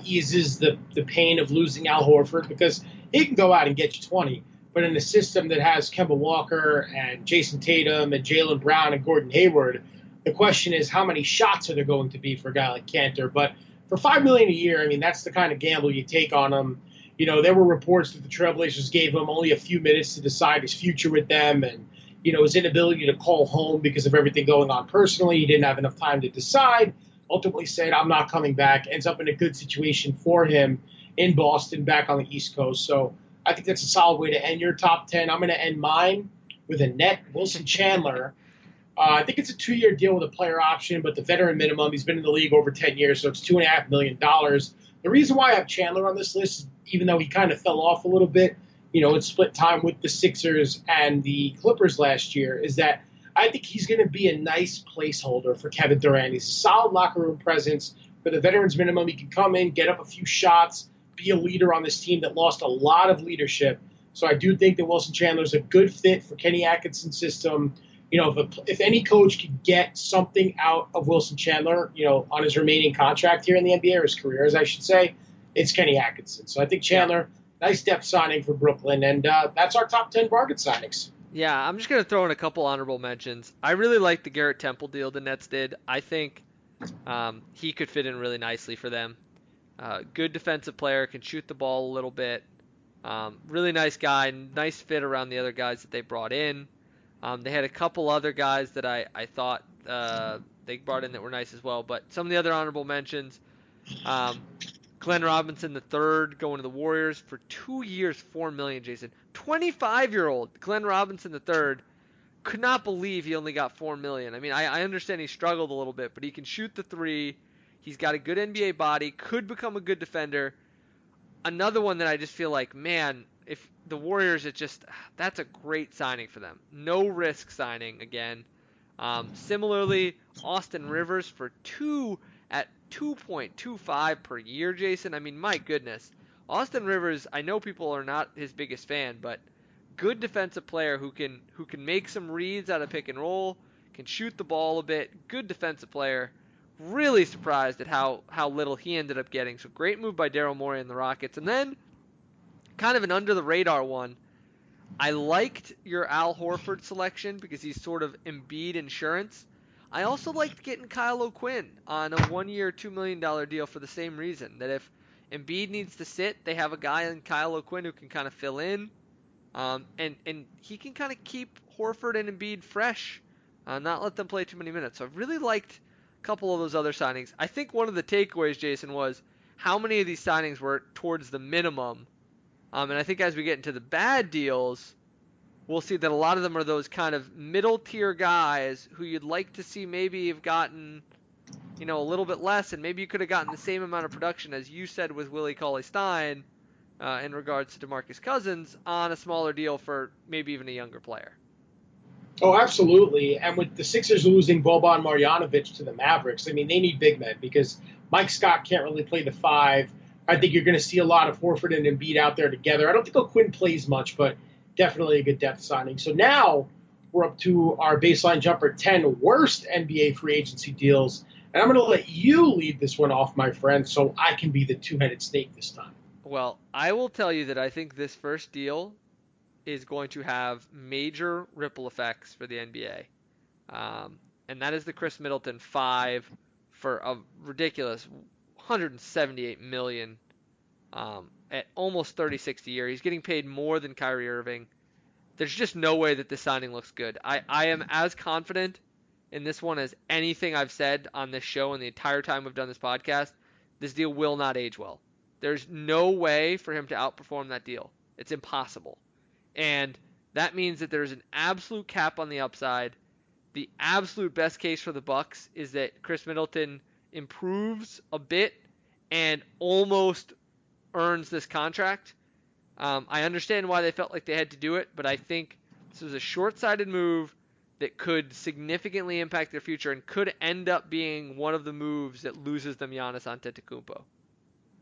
eases the pain of losing Al Horford, because he can go out and get you 20. But in a system that has Kemba Walker and Jason Tatum and Jaylen Brown and Gordon Hayward, the question is how many shots are there going to be for a guy like Cantor? But for $5 million a year, I mean, that's the kind of gamble you take on him. You know, there were reports that the Trailblazers gave him only a few minutes to decide his future with them, and his inability to call home because of everything going on personally. He didn't have enough time to decide. Ultimately said, I'm not coming back. Ends up in a good situation for him in Boston, back on the East Coast. So I think that's a solid way to end your top 10. I'm going to end mine with a net Wilson Chandler. I think it's a 2-year deal with a player option, but the veteran minimum, he's been in the league over 10 years, so it's $2.5 million. The reason why I have Chandler on this list, even though he kind of fell off a little bit, it split time with the Sixers and the Clippers last year, is that I think he's going to be a nice placeholder for Kevin Durant. He's a solid locker room presence. For the veterans minimum, he can come in, get up a few shots, be a leader on this team that lost a lot of leadership. So I do think that Wilson Chandler is a good fit for Kenny Atkinson's system. If any coach could get something out of Wilson Chandler, on his remaining contract here in the NBA, or his career, as I should say, it's Kenny Atkinson. So I think Chandler, nice depth signing for Brooklyn, and that's our top 10 bargain signings. Yeah, I'm just going to throw in a couple honorable mentions. I really like the Garrett Temple deal the Nets did. I think he could fit in really nicely for them. Good defensive player, can shoot the ball a little bit. Really nice guy, nice fit around the other guys that they brought in. They had a couple other guys that I thought they brought in that were nice as well. But some of the other honorable mentions, Glenn Robinson III going to the Warriors for 2 years, $4 million, Jason. 25-year-old Glenn Robinson III could not believe he only got $4 million. I mean, I understand he struggled a little bit, but he can shoot the three. He's got a good NBA body, could become a good defender. Another one that I just feel like, man, if the Warriors, that's a great signing for them. No risk signing again. Similarly, Austin Rivers for at 2.25 per year, Jason. I mean, my goodness. Austin Rivers, I know people are not his biggest fan, but good defensive player who can make some reads out of pick and roll, can shoot the ball a bit. Good defensive player. Really surprised at how little he ended up getting. So great move by Daryl Morey and the Rockets. And then kind of an under-the-radar one. I liked your Al Horford selection because he's sort of Embiid insurance. I also liked getting Kyle O'Quinn on a 1-year, $2 million deal for the same reason. That if Embiid needs to sit, they have a guy in Kyle O'Quinn who can kind of fill in. And he can kind of keep Horford and Embiid fresh, not let them play too many minutes. So I really liked a couple of those other signings. I think one of the takeaways, Jason, was how many of these signings were towards the minimum. And I think as we get into the bad deals, we'll see that a lot of them are those kind of middle-tier guys who you'd like to see maybe have gotten, a little bit less, and maybe you could have gotten the same amount of production as you said with Willie Cauley-Stein in regards to DeMarcus Cousins on a smaller deal for maybe even a younger player. Oh, absolutely. And with the Sixers losing Boban Marjanovic to the Mavericks, I mean, they need big men because Mike Scott can't really play the 5. I think you're going to see a lot of Horford and Embiid out there together. I don't think O'Quinn plays much, but definitely a good depth signing. So now we're up to our baseline jumper 10 worst NBA free agency deals. And I'm going to let you lead this one off, my friend, so I can be the two-headed snake this time. Well, I will tell you that I think this first deal is going to have major ripple effects for the NBA. And that is the Chris Middleton 5 for a ridiculous $178 million at almost $36 a year. He's getting paid more than Kyrie Irving. There's just no way that this signing looks good. I am as confident in this one as anything I've said on this show and the entire time we've done this podcast. This deal will not age well. There's no way for him to outperform that deal. It's impossible. And that means that there's an absolute cap on the upside. The absolute best case for the Bucks is that Chris Middleton improves a bit and almost earns this contract. I understand why they felt like they had to do it, but I think this was a short-sighted move that could significantly impact their future and could end up being one of the moves that loses them Giannis Antetokounmpo.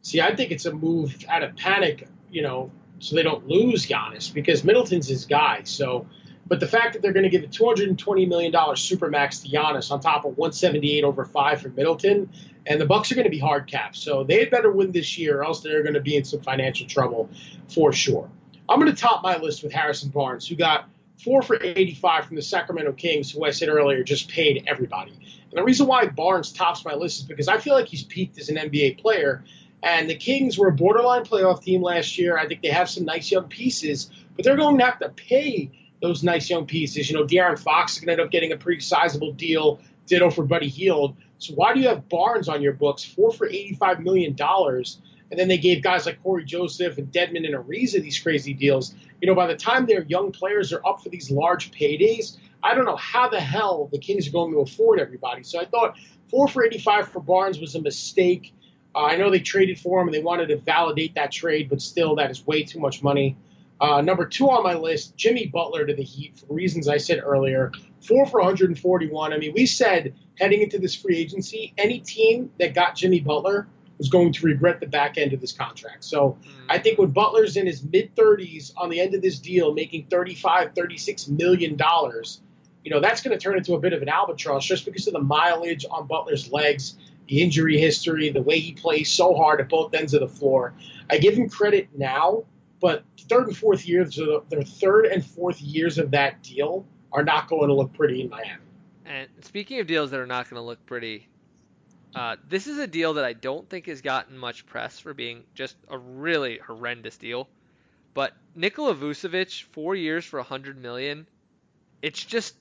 See, I think it's a move out of panic, so they don't lose Giannis because Middleton's his guy. So But the fact that they're going to give a $220 million supermax to Giannis on top of 178 over 5 for Middleton, and the Bucks are going to be hard capped. So they had better win this year, or else they're going to be in some financial trouble for sure. I'm going to top my list with Harrison Barnes, who got 4 for 85 from the Sacramento Kings, who I said earlier just paid everybody. And the reason why Barnes tops my list is because I feel like he's peaked as an NBA player. And the Kings were a borderline playoff team last year. I think they have some nice young pieces, but they're going to have to pay those nice young pieces. You know, De'Aaron Fox is going to end up getting a pretty sizable deal. Ditto for Buddy Hield. So why do you have Barnes on your books, 4 for $85 million? And then they gave guys like Corey Joseph and Dedmon and Ariza these crazy deals. You know, by the time their young players are up for these large paydays, I don't know how the hell the Kings are going to afford everybody. So I thought 4 for 85 for Barnes was a mistake. I know they traded for him and they wanted to validate that trade, but still, that is way too much money. Number 2 on my list, Jimmy Butler to the Heat for reasons I said earlier. 4 for 141. I mean, we said heading into this free agency, any team that got Jimmy Butler was going to regret the back end of this contract. So I think when Butler's in his mid-30s on the end of this deal, making $35, $36 million, you know, that's going to turn into a bit of an albatross just because of the mileage on Butler's legs, the injury history, the way he plays so hard at both ends of the floor. I give him credit now, but their third and fourth years of that deal are not going to look pretty in Miami. And speaking of deals that are not going to look pretty, this is a deal that I don't think has gotten much press for being just a really horrendous deal. But Nikola Vucevic, 4 years for $100 million. It's just,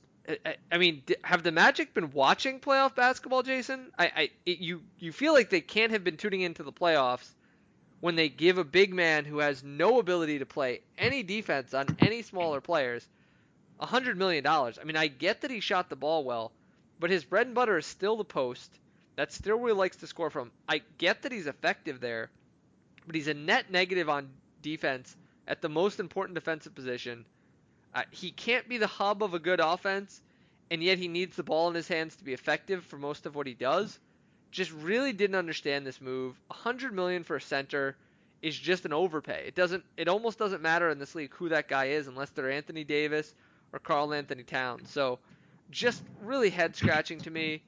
I mean, have the Magic been watching playoff basketball, Jason? You feel like they can't have been tuning into the playoffs when they give a big man who has no ability to play any defense on any smaller players $100 million. I mean, I get that he shot the ball well, but his bread and butter is still the post. That's still where he likes to score from. I get that he's effective there, but he's a net negative on defense at the most important defensive position. He can't be the hub of a good offense, and yet he needs the ball in his hands to be effective for most of what he does. Just really didn't understand this move. $100 million for a center is just an overpay. It almost doesn't matter in this league who that guy is unless they're Anthony Davis or Karl Anthony Towns. So just really head scratching to me.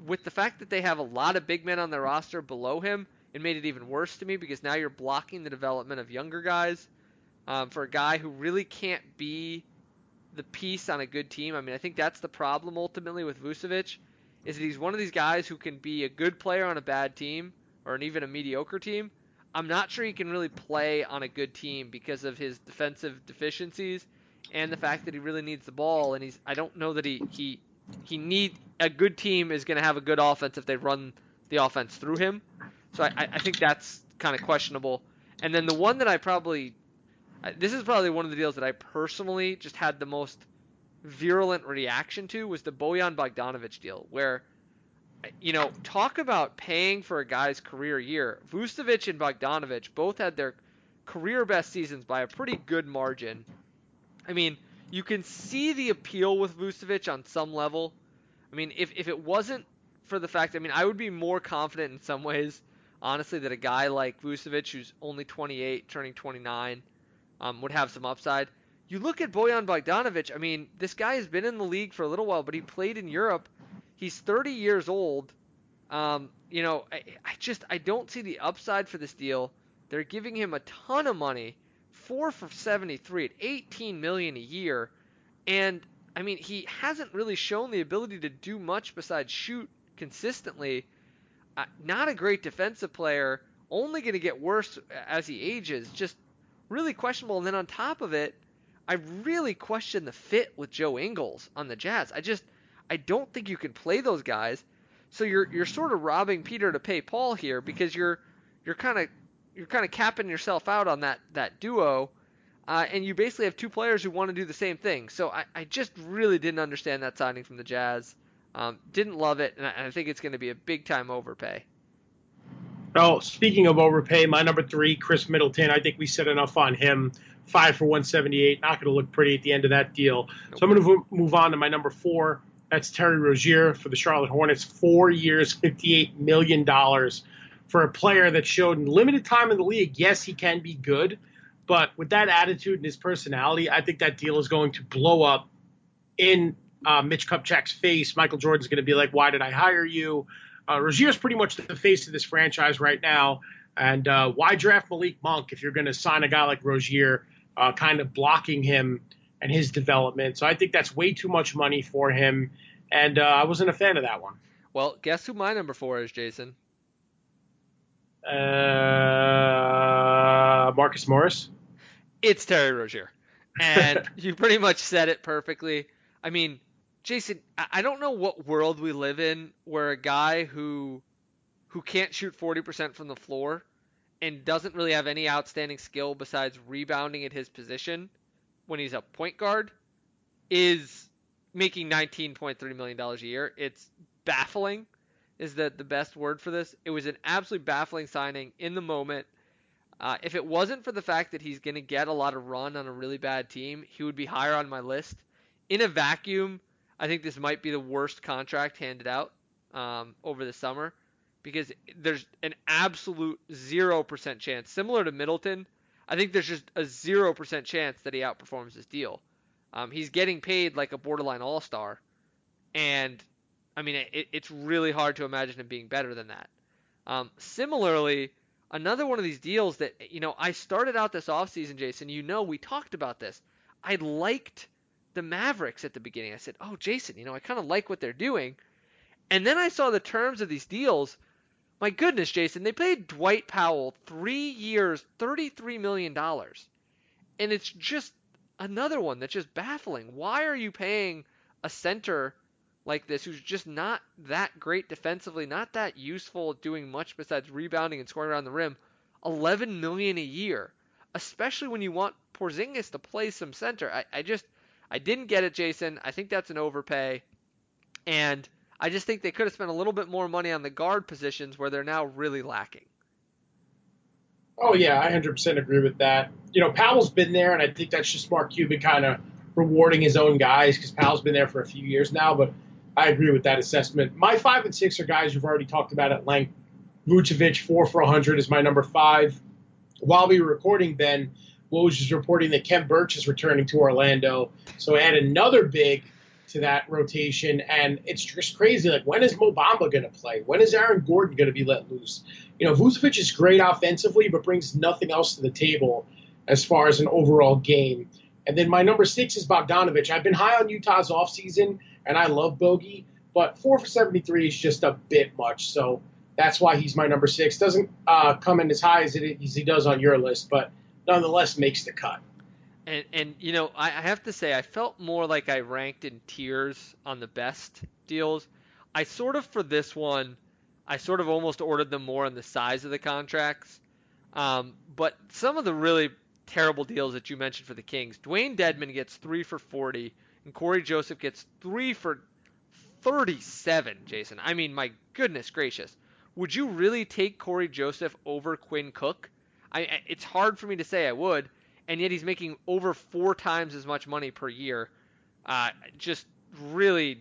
With the fact that they have a lot of big men on their roster below him, it made it even worse to me because now you're blocking the development of younger guys for a guy who really can't be the piece on a good team. I mean, I think that's the problem ultimately with Vucevic, is that he's one of these guys who can be a good player on a bad team or even a mediocre team. I'm not sure he can really play on a good team because of his defensive deficiencies and the fact that he really needs the ball. And I don't know that he a good team is going to have a good offense if they run the offense through him. So I think that's kind of questionable. And then the one that this is probably one of the deals that I personally just had the most virulent reaction to was the Bojan Bogdanovic deal, where, you know, talk about paying for a guy's career year. Vucevic and Bogdanovic both had their career best seasons by a pretty good margin. I mean, you can see the appeal with Vucevic on some level. I mean, if it wasn't for the fact, I mean, I would be more confident in some ways, honestly, that a guy like Vucevic, who's only 28, turning 29, would have some upside. You look at Bojan Bogdanovic, I mean, this guy has been in the league for a little while, but he played in Europe. He's 30 years old. You know, I don't see the upside for this deal. They're giving him a ton of money, 4 for 73 at $18 million a year. And, I mean, he hasn't really shown the ability to do much besides shoot consistently. Not a great defensive player, only going to get worse as he ages. Just really questionable. And then on top of it, I really question the fit with Joe Ingles on the Jazz. I don't think you can play those guys. So you're sort of robbing Peter to pay Paul here because you're kind of capping yourself out on that duo, and you basically have two players who want to do the same thing. So I just really didn't understand that signing from the Jazz. Didn't love it, and I think it's going to be a big time overpay. Oh, speaking of overpay, my number 3, Chris Middleton. I think we said enough on him. 5 for 178. Not going to look pretty at the end of that deal. Nope. So I'm going to move on to my number 4. That's Terry Rozier for the Charlotte Hornets. 4 years, $58 million for a player that showed in limited time in the league. Yes, he can be good, But with that attitude and his personality, I think that deal is going to blow up in Mitch Kupchak's face. Michael Jordan's going to be like, why did I hire you? Rozier's pretty much the face of this franchise right now. And why draft Malik Monk if you're going to sign a guy like Rozier, kind of blocking him and his development? So I think that's way too much money for him. And I wasn't a fan of that one. Well, guess who my number 4 is, Jason? Marcus Morris. It's Terry Rozier. And you pretty much said it perfectly. I mean, Jason, I don't know what world we live in where a guy who can't shoot 40% from the floor and doesn't really have any outstanding skill besides rebounding at his position when he's a point guard is making $19.3 million a year. It's baffling is the best word for this. It was an absolutely baffling signing in the moment. If it wasn't for the fact that he's going to get a lot of run on a really bad team, he would be higher on my list. In a vacuum, I think this might be the worst contract handed out over the summer because there's an absolute 0% chance, similar to Middleton, I think there's just a 0% chance that he outperforms this deal. He's getting paid like a borderline all-star, and I mean, it's really hard to imagine him being better than that. Similarly, another one of these deals that, I started out this offseason, Jason, we talked about this. I liked the Mavericks at the beginning. I said, oh, Jason, I kind of like what they're doing. And then I saw the terms of these deals. My goodness, Jason, they paid Dwight Powell 3 years, $33 million. And it's just another one that's just baffling. Why are you paying a center like this who's just not that great defensively, not that useful at doing much besides rebounding and scoring around the rim, $11 million a year, especially when you want Porzingis to play some center? I didn't get it, Jason. I think that's an overpay. And I just think they could have spent a little bit more money on the guard positions where they're now really lacking. Oh, yeah, I 100% agree with that. Powell's been there, and I think that's just Mark Cuban kind of rewarding his own guys because Powell's been there for a few years now, but I agree with that assessment. My 5 and 6 are guys you've already talked about at length. Vucevic, 4 for 100 is my number 5. While we were recording, Ben, Woj is reporting that Khem Birch is returning to Orlando, so add another big to that rotation, and it's just crazy. Like, when is Mo Bamba going to play? When is Aaron Gordon going to be let loose? Vucevic is great offensively, but brings nothing else to the table as far as an overall game. And then my number 6 is Bogdanovic. I've been high on Utah's offseason, and I love Bogey, but 4 for 73 is just a bit much, so that's why he's my number 6. Doesn't come in as high as he does on your list, but nonetheless makes the cut. And I have to say, I felt more like I ranked in tiers on the best deals. For this one, I sort of almost ordered them more on the size of the contracts. But some of the really terrible deals that you mentioned for the Kings, Dwayne Dedmon gets 3 for 40, and Corey Joseph gets 3 for 37, Jason. I mean, my goodness gracious. Would you really take Corey Joseph over Quinn Cook? It's hard for me to say I would. And yet he's making over 4 times as much money per year. Just really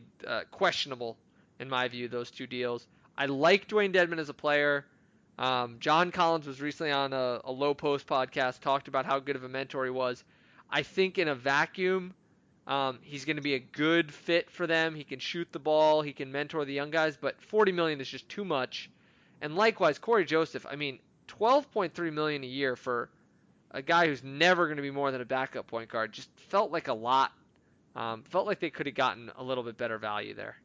questionable, in my view, those two deals. I like Dwayne Dedmon as a player. John Collins was recently on a Low Post podcast, talked about how good of a mentor he was. I think in a vacuum, he's going to be a good fit for them. He can shoot the ball. He can mentor the young guys. But $40 million is just too much. And likewise, Corey Joseph, $12.3 million a year for a guy who's never going to be more than a backup point guard, just felt like a lot. Felt like they could have gotten a little bit better value there.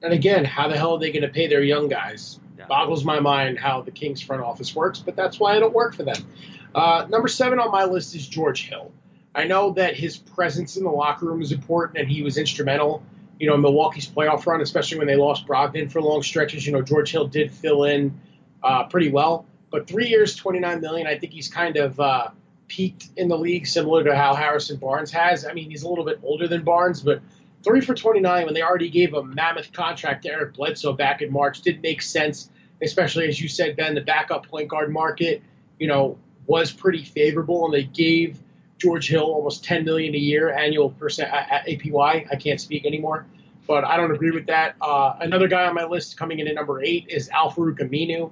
And again, how the hell are they going to pay their young guys? Yeah. Boggles my mind how the Kings front office works, but that's why I don't work for them. Number 7 on my list is George Hill. I know that his presence in the locker room is important, and he was instrumental, in Milwaukee's playoff run, especially when they lost Brogdon for long stretches. George Hill did fill in pretty well. But 3 years, $29 million, I think he's kind of peaked in the league, similar to how Harrison Barnes has. He's a little bit older than Barnes, but 3 for 29 when they already gave a mammoth contract to Eric Bledsoe back in March did make sense, especially, as you said, Ben, the backup point guard market, was pretty favorable, and they gave George Hill almost $10 million a year annual APY. I can't speak anymore, but I don't agree with that. Another guy on my list coming in at number 8 is Al-Farouq Aminu.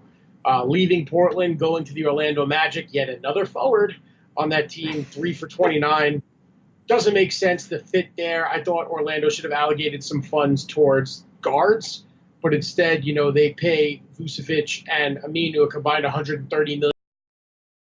Leaving Portland, going to the Orlando Magic, yet another forward. on that team, 3 for 29. Doesn't make sense the fit there. I thought Orlando should have allocated some funds towards guards, but instead, they pay Vucevic and Aminu a combined $130 million